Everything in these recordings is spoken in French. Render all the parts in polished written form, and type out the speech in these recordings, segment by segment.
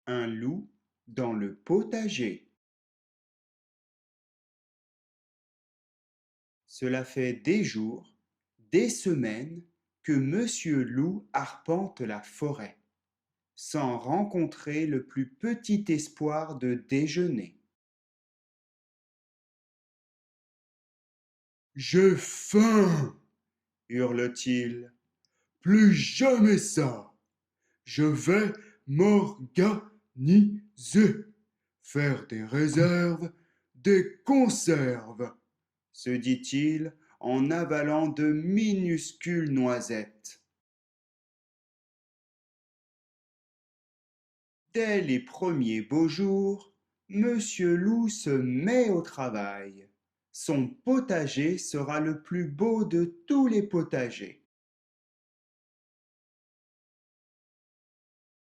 Un loup dans le potager. Cela fait des jours, des semaines que Monsieur Loup arpente la forêt, sans rencontrer le plus petit espoir de déjeuner. J'ai faim, Hurle-t-il. plus jamais ça. Je vais m'organiser, faire des réserves, des conserves. Se dit-il en avalant de minuscules noisettes. Dès les premiers beaux jours, Monsieur Loup se met au travail. Son potager sera le plus beau de tous les potagers.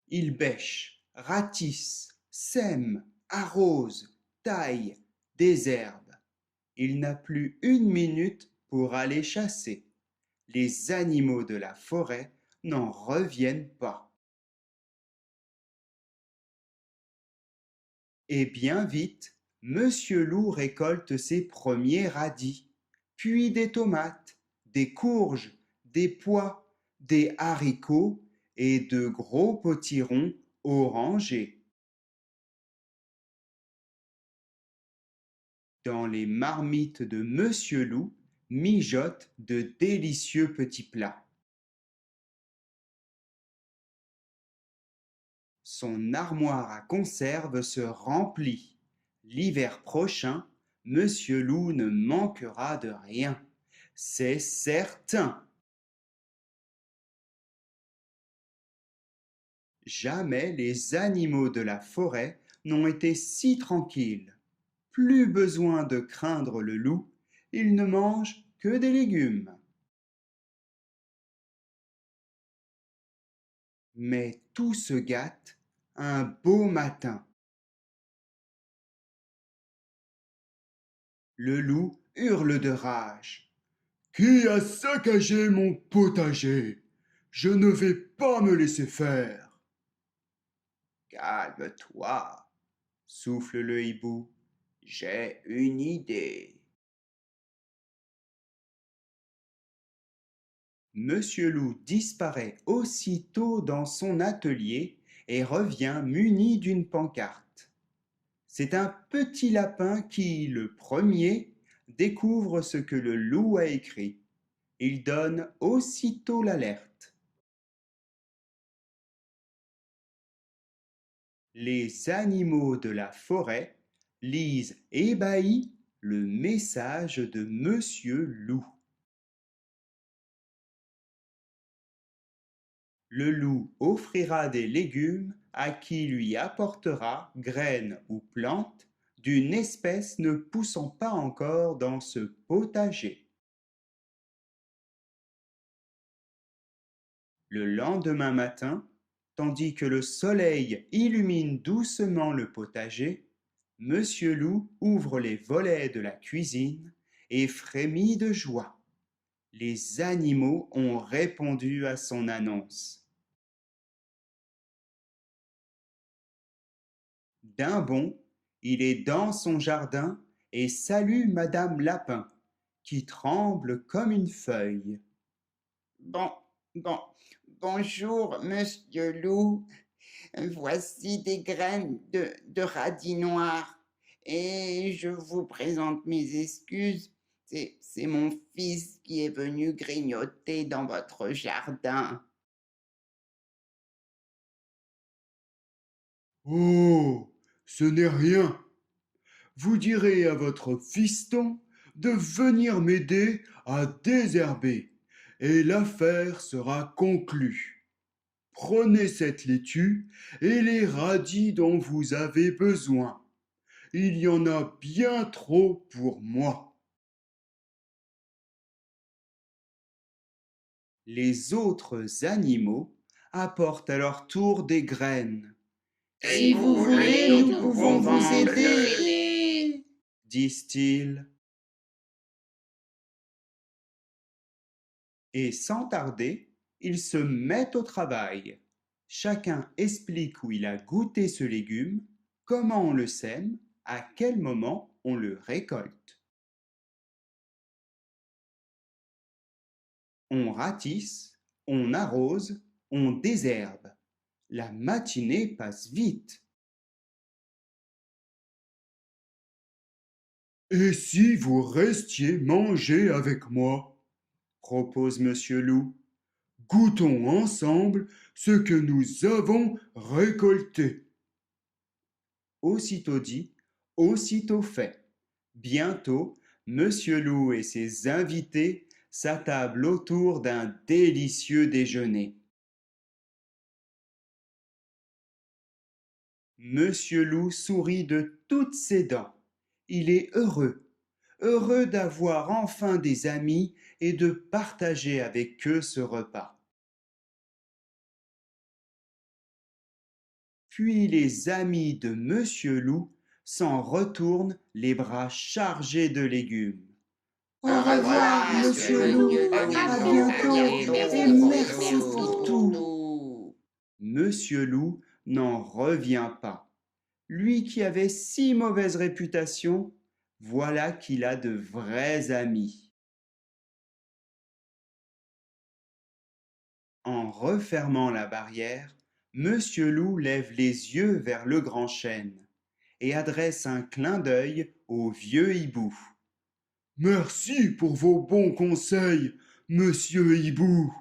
Il bêche, ratisse, sème, arrose, taille, désherbe. Il n'a plus une minute pour aller chasser. Les animaux de la forêt n'en reviennent pas. Et bien vite, Monsieur Loup récolte ses premiers radis, puis des tomates, des courges, des pois, des haricots et de gros potirons orangés. Dans les marmites de Monsieur Loup mijotent de délicieux petits plats. Son armoire à conserve se remplit. L'hiver prochain, Monsieur Loup ne manquera de rien. C'est certain. Jamais les animaux de la forêt n'ont été si tranquilles. Plus besoin de craindre le loup, ils ne mangent que des légumes. Mais tout se gâte un beau matin. Le loup hurle de rage. Qui a saccagé mon potager? Je ne vais pas me laisser faire. Calme-toi, souffle le hibou. J'ai une idée. Monsieur Loup disparaît aussitôt dans son atelier et revient muni d'une pancarte. C'est un petit lapin qui, le premier, découvre ce que le loup a écrit. Il donne aussitôt l'alerte. Les animaux de la forêt lisent ébahis le message de Monsieur Loup. Le loup offrira des légumes à qui lui apportera graines ou plantes d'une espèce ne poussant pas encore dans ce potager. Le lendemain matin, tandis que le soleil illumine doucement le potager, Monsieur Loup ouvre les volets de la cuisine et frémit de joie. Les animaux ont répondu à son annonce. D'un bond, il est dans son jardin et salue Madame Lapin, qui tremble comme une feuille. Bon, bon, bonjour, monsieur Loup. Voici des graines de radis noirs et je vous présente mes excuses. C'est mon fils qui est venu grignoter dans votre jardin. Oh, ce n'est rien. Vous direz à votre fiston de venir m'aider à désherber et l'affaire sera conclue. Prenez cette laitue et les radis dont vous avez besoin. Il y en a bien trop pour moi. Les autres animaux apportent à leur tour des graines. Si vous voulez, nous pouvons vous aider, disent-ils. Et sans tarder, ils se mettent au travail. Chacun explique où il a goûté ce légume, comment on le sème, à quel moment on le récolte. On ratisse, on arrose, on désherbe. La matinée passe vite. Et si vous restiez manger avec moi? Propose Monsieur Loup. Goûtons ensemble ce que nous avons récolté. Aussitôt dit, aussitôt fait. Bientôt, Monsieur Loup et ses invités s'attablent autour d'un délicieux déjeuner. Monsieur Loup sourit de toutes ses dents. Il est heureux, heureux d'avoir enfin des amis et de partager avec eux ce repas. Puis les amis de Monsieur Loup s'en retournent les bras chargés de légumes. Au revoir, Monsieur Loup. À bientôt et merci pour tout. Monsieur Loup n'en revient pas. Lui qui avait si mauvaise réputation, voilà qu'il a de vrais amis. En refermant la barrière, Monsieur Loup lève les yeux vers le grand chêne et adresse un clin d'œil au vieux hibou. Merci pour vos bons conseils, monsieur Hibou.